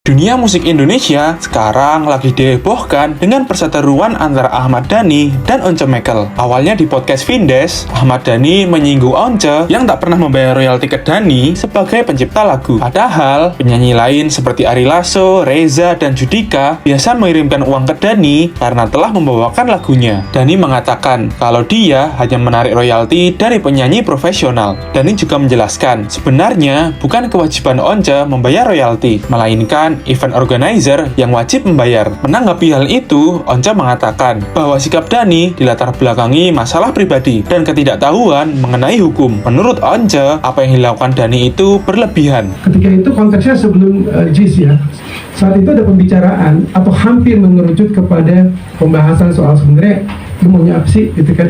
Dunia musik Indonesia sekarang lagi dihebohkan dengan perseteruan antara Ahmad Dhani dan Once Mekel. Awalnya di podcast Vindes, Ahmad Dhani menyinggung Once yang tak pernah membayar royalti ke Dhani sebagai pencipta lagu. Padahal, penyanyi lain seperti Ari Lasso, Reza, dan Judika biasa mengirimkan uang ke Dhani karena telah membawakan lagunya. Dhani mengatakan kalau dia hanya menarik royalti dari penyanyi profesional. Dhani juga menjelaskan, sebenarnya bukan kewajiban Once membayar royalti, melainkan event organizer yang wajib membayar. Menanggapi hal itu, Once mengatakan bahwa sikap Dhani dilatar belakangi masalah pribadi dan ketidaktahuan mengenai hukum. Menurut Once, apa yang dilakukan Dhani itu berlebihan. Ketika itu konteksnya sebelum JIS ya, saat itu ada pembicaraan atau hampir mengerucut kepada pembahasan soal sebenarnya lu maunya apa sih gitu kan.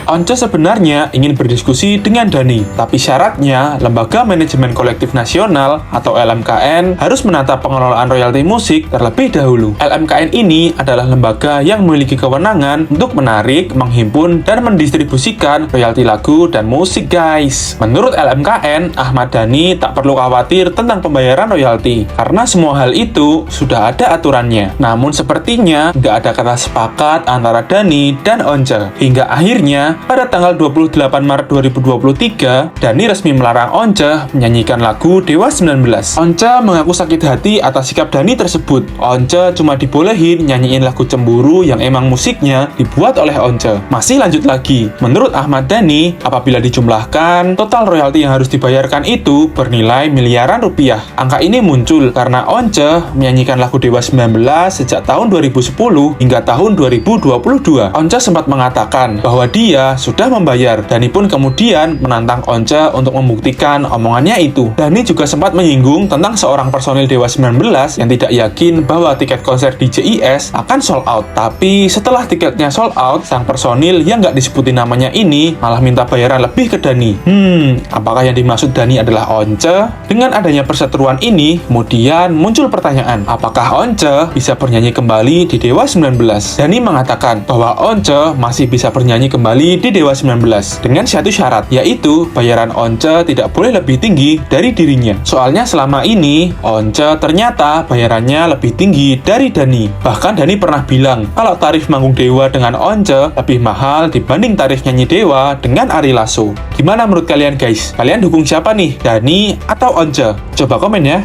Once sebenarnya ingin berdiskusi dengan Dhani, tapi syaratnya Lembaga Manajemen Kolektif Nasional atau LMKN harus menata pengelolaan royalti musik terlebih dahulu. LMKN ini adalah lembaga yang memiliki kewenangan untuk menarik, menghimpun, dan mendistribusikan royalti lagu dan musik, guys. Menurut LMKN, Ahmad Dhani tak perlu khawatir tentang pembayaran royalti, karena semua hal itu sudah ada aturannya. Namun sepertinya nggak ada kata sepakat antara Dhani dan Once. Hingga akhirnya, pada tanggal 28 Maret 2023, Dhani resmi melarang Once menyanyikan lagu Dewa 19. Once mengaku sakit hati atas sikap Dhani tersebut. Once cuma dibolehin nyanyiin lagu Cemburu yang emang musiknya dibuat oleh Once. Masih lanjut lagi, menurut Ahmad Dhani, apabila dijumlahkan, total royalti yang harus dibayarkan itu bernilai miliaran rupiah. Angka ini muncul karena Once menyanyikan lagu Dewa 19 sejak tahun 2010 hingga tahun 2022. Once sempat mengatakan bahwa dia sudah membayar. Dhani pun kemudian menantang Once untuk membuktikan omongannya itu. Dhani juga sempat menyinggung tentang seorang personil Dewa 19 yang tidak yakin bahwa tiket konser di JIS akan sold out. Tapi setelah tiketnya sold out, sang personil yang nggak disebutin namanya ini malah minta bayaran lebih ke Dhani. Apakah yang dimaksud Dhani adalah Once? Dengan adanya perseteruan ini, kemudian muncul pertanyaan, apakah Once bisa bernyanyi kembali di Dewa 19? Dhani mengatakan bahwa Once masih bisa bernyanyi kembali di Dewa 19 dengan satu syarat, yaitu bayaran Once tidak boleh lebih tinggi dari dirinya. Soalnya selama ini Once ternyata bayarannya lebih tinggi dari Dhani. Bahkan Dhani pernah bilang kalau tarif manggung Dewa dengan Once lebih mahal dibanding tarif nyanyi Dewa dengan Ari Lasso. Gimana menurut kalian, guys? Kalian dukung siapa nih? Dhani atau Once? Coba komen ya.